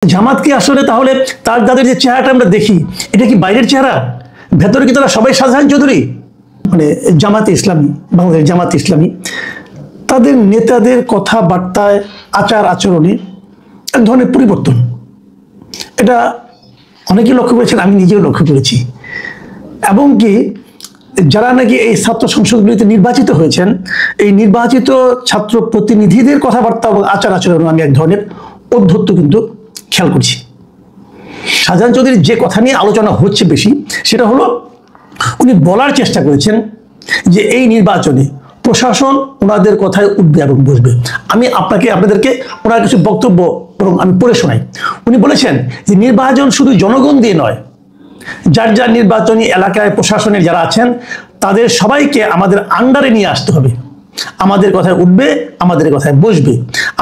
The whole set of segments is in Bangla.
জামাত কি আসলে তাহলে তার যাদের যে চেহারাটা আমরা দেখি এটা কি বাইরের চেহারা, ভেতরে কি তারা সবাই শাহজাহান চৌধুরী? মানে জামাতে ইসলামী, বাংলাদেশ জামাত ইসলামী তাদের নেতাদের কথাবার্তায় আচার আচরণে এক ধরনের পরিবর্তন, এটা অনেকেই লক্ষ্য করেছেন, আমি নিজেও লক্ষ্য করেছি। এবং কি যারা নাকি এই ছাত্র সংসদগুলিতে নির্বাচিত হয়েছেন, এই নির্বাচিত ছাত্র প্রতিনিধিদের কথাবার্তা এবং আচার আচরণ আমি এক ধরনের অধ্যত্ত কিন্তু খেয়াল করছি। শাহজাহান চৌধুরীর যে কথা নিয়ে আলোচনা হচ্ছে বেশি, সেটা হলো উনি বলার চেষ্টা করেছেন যে এই নির্বাচনে প্রশাসন ওনাদের কথায় উঠবে এবং বসবে। আমি আপনাদেরকে ওনার কিছু বক্তব্য এবং আমি পড়ে শোনাই। উনি বলেছেন যে নির্বাচন শুধু জনগণ দিয়ে নয়, যার যার নির্বাচনী এলাকায় প্রশাসনের যারা আছেন তাদের সবাইকে আমাদের আন্ডারে নিয়ে আসতে হবে। আমাদের কথায় উঠবে, আমাদের কথায় বসবে,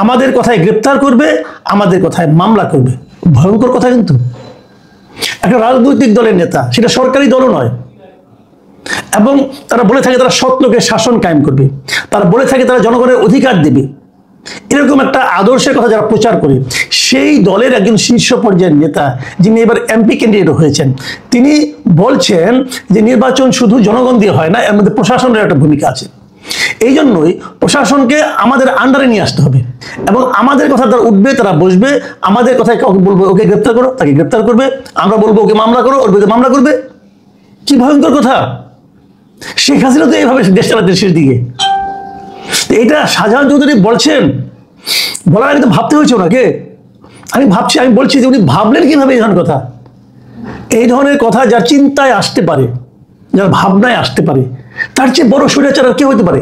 আমাদের কথায় গ্রেপ্তার করবে, আমাদের কথায় মামলা করবে। ভয়ঙ্কর কথা কিন্তু। একটা রাজনৈতিক দলের নেতা, সেটা সরকারি দলও নয়, এবং তারা বলে থাকে তারা সৎ লোকের শাসন কায়েম করবে, তারা বলে থাকে তারা জনগণের অধিকার দেবে, এরকম একটা আদর্শের কথা যারা প্রচার করে, সেই দলের একজন শীর্ষ পর্যায়ের নেতা যিনি এবার এমপি ক্যান্ডিডেট হয়েছেন, তিনি বলছেন যে নির্বাচন শুধু জনগণ দিয়ে হয় না, এর মধ্যে প্রশাসনের একটা ভূমিকা আছে। এই জন্যই প্রশাসনকে আমাদের আন্ডারে নিয়ে আসতে হবে এবং আমাদের কথা তারা উঠবে, তারা বসবে, আমাদের কথায় কাউকে বলবো ওকে গ্রেপ্তার করো, তাকে গ্রেপ্তার করবে, আমরা বলবো ওকে মামলা করো, ওর বিরুদ্ধে মামলা করবে। কি ভয়ঙ্কর কথা! শেখ হাসিনা তো এইভাবে দেশ চালাতে শেষ দিকে। এটা শাহজাহান চৌধুরী বলছেন, বলার আগে তো ভাবতে হয়েছে ওনাকে। আমি বলছি যে উনি ভাবলেন কিভাবে এই ধরনের কথা, এই ধরনের কথা যার চিন্তায় আসতে পারে, যার ভাবনায় আসতে পারে, তার চেয়ে বড় স্বৈরাচার আর কে হতে পারে?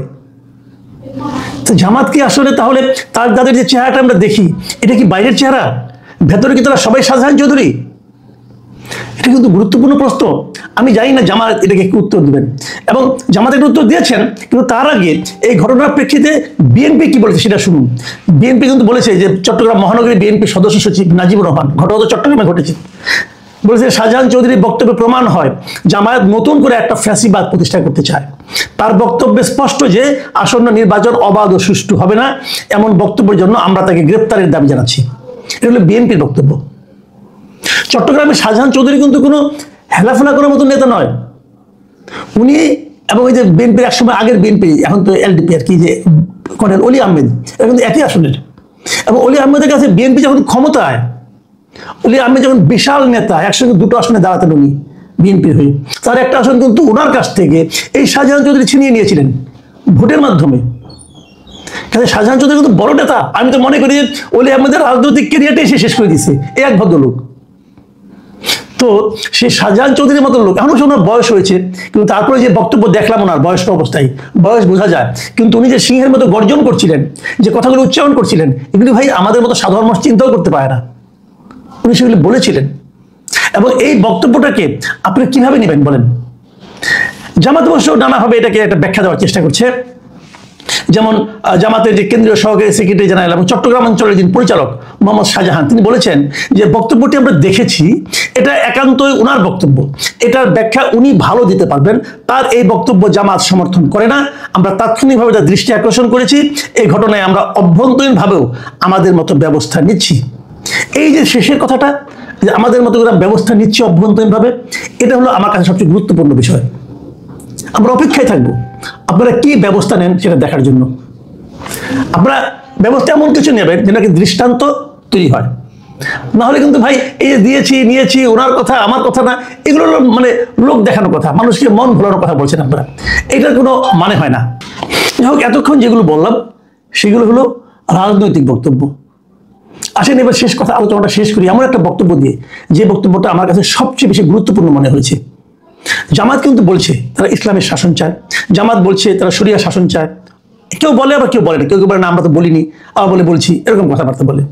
তো জামাত কি আসলে তাহলে তার যাদের যে চেহারাটা আমরা দেখি এটা কি বাইরের চেহারা, ভেতরে কি তারা সবাই শাহজাহান চৌধুরী? এটা কিন্তু গুরুত্বপূর্ণ প্রশ্ন। আমি জানি না জামাত এটাকে কি উত্তর দিবেন, এবং জামাত একটা উত্তর দিয়েছেন, কিন্তু তার আগে এই ঘটনার প্রেক্ষিতে বিএনপি কি বলেছে সেটা শুনুন। বিএনপি কিন্তু বলেছে যে চট্টগ্রাম মহানগরী বিএনপি সদস্য সচিব নাজিবুর রহমান, ঘটনা তো চট্টগ্রামে ঘটেছে, বলেছে শাহজাহান চৌধুরীর বক্তব্যে প্রমাণ হয় জামায়াত নতুন করে একটা ফ্যাসিবাদ প্রতিষ্ঠা করতে চায়। তার বক্তব্যে স্পষ্ট যে আসন্ন নির্বাচন অবাধ ও সুষ্ঠু হবে না, এমন বক্তব্যের জন্য আমরা তাকে গ্রেপ্তারের দাবি জানাচ্ছি। এটা হলো বিএনপির বক্তব্য। চট্টগ্রামের শাহজাহান চৌধুরী কিন্তু কোনো হেলাফেলা করার মতো নেতা নয়। উনি এবং ওই যে বিএনপির একসময় আগের বিএনপি, এখন তো এলডিপি আর কি, যে কর্নেল অলি আহমেদ, এরা কিন্তু একই আসনের। এবং অলি আহমেদের কাছে বিএনপি যখন ক্ষমতায়, অলি আহমেদ যখন বিশাল নেতা, একসঙ্গে দুটো আসনে দাঁড়াতেন উনি বিএনপির হয়ে, তার একটা আসন কিন্তু ওনার কাছ থেকে এই শাহজাহান চৌধুরী ছিনিয়ে নিয়েছিলেন ভোটের মাধ্যমে। কাজে শাহজাহান চৌধুরী কিন্তু বড় নেতা। আমি তো মনে করি যে অলি আহমেদের রাজনৈতিক ক্যারিয়ারটাই সে শেষ করে দিয়েছে এই এক ভদ্রলোক। তো সেই শাহজাহান চৌধুরীর মতো লোক, এখনো ওনার বয়স হয়েছে, কিন্তু তারপরে যে বক্তব্য দেখলাম ওনার বয়স্ক অবস্থায়, বয়স বোঝা যায়, কিন্তু উনি যে সিংহের মতো গর্জন করছিলেন, যে কথাগুলো উচ্চারণ করছিলেন, এগুলি ভাই আমাদের মতো সাধারণ মানুষ চিন্তাও করতে পারে না। উনি সেগুলি বলেছিলেন। এবং এই বক্তব্যটাকে আপনি কিভাবে নেবেন বলেন? জামাত অবশ্য নানাভাবে এটাকে একটা ব্যাখ্যা দেওয়ার চেষ্টা করছে। যেমন জামাতের যে কেন্দ্রীয় সহকারী সেক্রেটারি জেনারেল এবং চট্টগ্রাম অঞ্চলের যিনি পরিচালক মোহাম্মদ শাহজাহান, তিনি বলেছেন যে বক্তব্যটি আমরা দেখেছি, এটা একান্তই ওনার বক্তব্য, এটার ব্যাখ্যা উনি ভালো দিতে পারবেন। তার এই বক্তব্য জামাত সমর্থন করে না। আমরা তাৎক্ষণিকভাবে তার দৃষ্টি আকর্ষণ করেছি। এই ঘটনায় আমরা অভ্যন্তরীণভাবেও আমাদের মতো ব্যবস্থা নিচ্ছি। এই যে শেষের কথাটা, যে আমাদের মতো করে ব্যবস্থা নিচ্ছি অভ্যন্তরীণভাবে, এটা হলো আমার কাছে সবচেয়ে গুরুত্বপূর্ণ বিষয়। আমরা অপেক্ষায় থাকবো আপনারা কি ব্যবস্থা নেন সেটা দেখার জন্য। আপনারা ব্যবস্থা এমন কিছু নেবেন যেটা কি দৃষ্টান্ত তৈরি হয়, না হলে কিন্তু ভাই এই যে দিয়েছি নিয়েছি, ওনার কথা আমার কথা না, এগুলো মানে লোক দেখানোর কথা, মানুষকে মন ভোলানোর কথা বলছেন আপনারা, এটার কোনো মানে হয় না। যাই হোক, এতক্ষণ যেগুলো বললাম সেগুলো হলো রাজনৈতিক বক্তব্য। আসেন এবার শেষ কথা, আলোচনাটা শেষ করি এমন একটা বক্তব্য দিয়ে, যে বক্তব্যটা আমার কাছে সবচেয়ে বেশি গুরুত্বপূর্ণ মনে হয়েছে। জামাত কিন্তু বলছে তারা ইসলামের শাসন চায়, জামাত বলছে তারা শরিয়া শাসন চায়। কেউ বলে আবার কেউ বলে না, কেউ বলে না আমরা তো বলিনি, আবার বলে বলছি, এরকম কথাবার্তা বলে।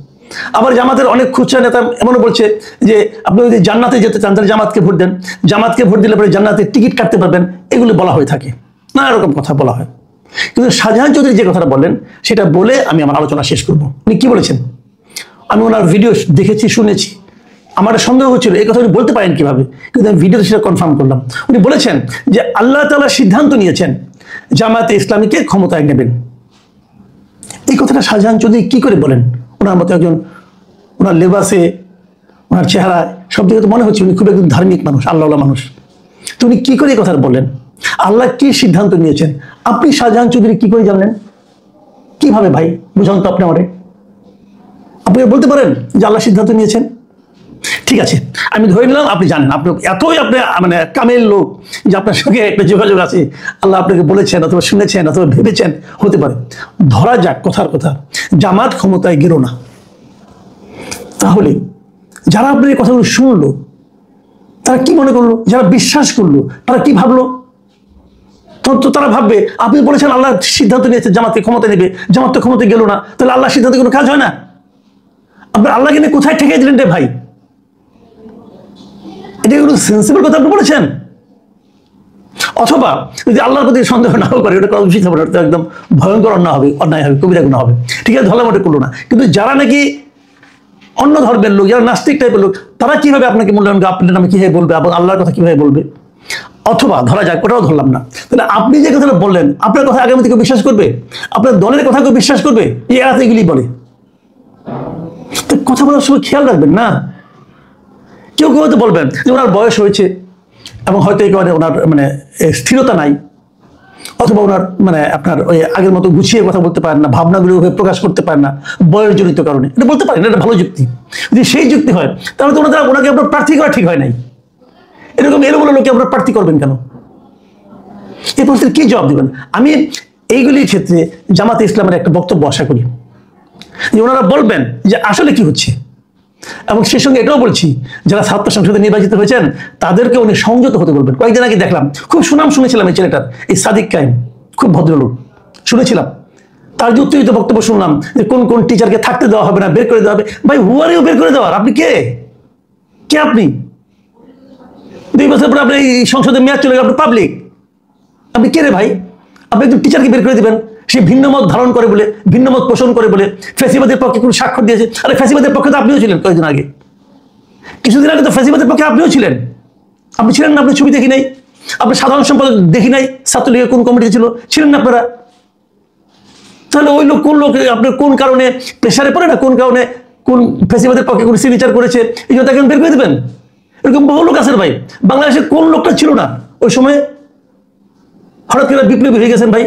আবার জামাতের অনেক খুচরা নেতা এমনও বলছে যে আপনি যদি জান্নাতে যেতে চান তাহলে জামাতকে ভোট দেন, জামাতকে ভোট দিলে পরে জান্নাতের টিকিট কাটতে পারবেন, এগুলো বলা হয়ে থাকে, নানা রকম কথা বলা হয়। কিন্তু শাহজাহান চৌধুরী যে কথাটা বললেন সেটা বলে আমি আমার আলোচনা শেষ করব। উনি কি বলেছেন? আমি ওনার ভিডিও দেখেছি, শুনেছি, আমার সন্দেহ হচ্ছিল এই কথা উনি বলতে পারেন কিভাবে, কিন্তু আমি ভিডিওতে সেটা কনফার্ম করলাম। উনি বলেছেন যে আল্লাহ তাআলা সিদ্ধান্ত নিয়েছেন জামায়াতে ইসলামীকে ক্ষমতায় নেবেন। এই কথাটা শাহজাহান চৌধুরী কি করে বলেন? ওনার মতো একজন, ওনার লেবাসে ওনার চেহারা সব দিকে তো মনে হচ্ছে উনি খুব একজন ধার্মিক মানুষ, আল্লাহওয়ালা মানুষ। তো উনি কি করে কথা বললেন? আল্লাহ কি সিদ্ধান্ত নিয়েছেন আপনি শাহজাহান চৌধুরী কি করে জানলেন? কিভাবে ভাই বুঝান তো আপনি আমারে। আপনি বলতে পারেন যে আল্লাহ সিদ্ধান্ত নিয়েছেন? ঠিক আছে, আমি ধরে নিলাম আপনি জানেন, আপনি এতই আপনি মানে কামেল লোক যে আপনার সঙ্গে একটা যোগাযোগ আছে, আল্লাহ আপনাকে বলেছেন অথবা শুনেছেন অথবা ভেবেছেন, হতে পারে। ধরা যাক কথার কথা জামাত ক্ষমতায় গেল না, তাহলে যারা আপনার এই কথাগুলো শুনলো তারা কি মনে করলো? যারা বিশ্বাস করলো তারা কি ভাবলো? তো তারা ভাববে আপনি বলেছেন আল্লাহ সিদ্ধান্ত নিয়েছে জামাতকে ক্ষমতা নেবে, জামাত তো ক্ষমতায় গেল না, তাহলে আল্লাহ সিদ্ধান্তে কোনো কাজ হয় না। আপনি আল্লাহকে নিয়ে কোথায় ঠেকে দিলেন রে ভাই? এটা কোনো সেন্সিবল কথা আপনি বলেছেন? অথবা যদি আল্লাহর প্রতি সন্দেহ না করে, ওটা করা উচিত হবে না, ওটা একদম ভয়ঙ্কর অন্যায় হবে, কবিরা গুনাহ হবে। ঠিক আছে, ধরলাম ওটা করলো না, কিন্তু যারা নাকি অন্য ধর্মের লোক, যারা নাস্তিক টাইপের লোক, তারা কিভাবে আপনাকে মূল্যায়ন করবে, আপনার নামে কিভাবে বলবে এবং আল্লাহর কথা কিভাবে বলবে? অথবা ধরা যাক ওটাও ধরলাম না, তাহলে আপনি যে কথাটা বললেন আপনার কথা আগামী থেকে বিশ্বাস করবে? আপনার দলের কথা কেউ বিশ্বাস করবে? এরা তো এগুলি বলে। তো কথা বলার সময় খেয়াল রাখবেন না। কেউ কেউ হয়তো বলবেন যে ওনার বয়স হয়েছে এবং হয়তো একেবারে ওনার মানে স্থিরতা নাই, অথবা ওনার মানে আপনার ওই আগের মতো গুছিয়ে কথা বলতে পারেন না, ভাবনাগুলো প্রকাশ করতে পারেন না বয়সজনিত কারণে, এটা বলতে পারেন, এটা ভালো যুক্তি। যদি সেই যুক্তি হয় তাহলে তো ওনাকে আপনার প্রার্থী করা ঠিক হয় নাই। এরকম এলোমেলো লোকে আপনার প্রার্থী করবেন কেন? এই প্রশ্নের কি জবাব দেবেন? আমি এইগুলির ক্ষেত্রে জামাতে ইসলামের একটা বক্তব্য আশা করি যে ওনারা বলবেন যে আসলে কি হচ্ছে, এবং সেই সঙ্গে এটাও বলছি যারা ছাত্র সংসদে নির্বাচিত হয়েছেন তাদেরকে উনি সংযত হতে বলবেন। কয়েকদিন আগে দেখলাম, খুব সুনাম শুনেছিলাম এই ছেলেটার, এই সাদিক কাইম, খুব ভদ্রলোক শুনেছিলাম, তার যে উত্তেজিত বক্তব্য শুনলাম যে কোন কোন টিচারকে থাকতে দেওয়া হবে না, বের করে দেওয়া হবে। ভাই হুয়ারেও বের করে দেওয়ার আপনি কে? কে আপনি? 2 বছর পরে আপনি এই সংসদে মেয়াদ চলে গেল, আপনি পাবলিক, আপনি কে রে ভাই? আপনি একজন টিচারকে বের করে দিবেন সে ভিন্ন মত ধারণ করে বলে, ভিন্ন মত পোষণ করে বলে, ফ্যাসিবাদের পক্ষে কোন স্বাক্ষর দিয়েছে? আরে ফ্যাসিবাদের পক্ষে তো আপনিও ছিলেন কয়েকদিন আগে, কিছুদিন আগে তো ফ্যাসিবাদের পক্ষে আপনিও ছিলেন। আপনি ছিলেন না? আপনি ছবি দেখি নাই, আপনি সাধারণ সম্পাদক দেখি নাই, ছাত্রলীগের কোন কমিটি ছিলেন না আপনারা? তাহলে ওই লোক কোন লোক আপনার কোন কারণে প্রেসারে পড়ে না, কোন কারণে কোন ফ্যাসিবাদের পক্ষে কোন সিগনেচার করেছে, এই জন্য তাকে বের করে দেবেন? এরকম বহু লোক আছে ভাই। বাংলাদেশে কোন লোকটা ছিল না ওই সময়? হঠাৎ করে বিপ্লবী হয়ে গেছেন ভাই।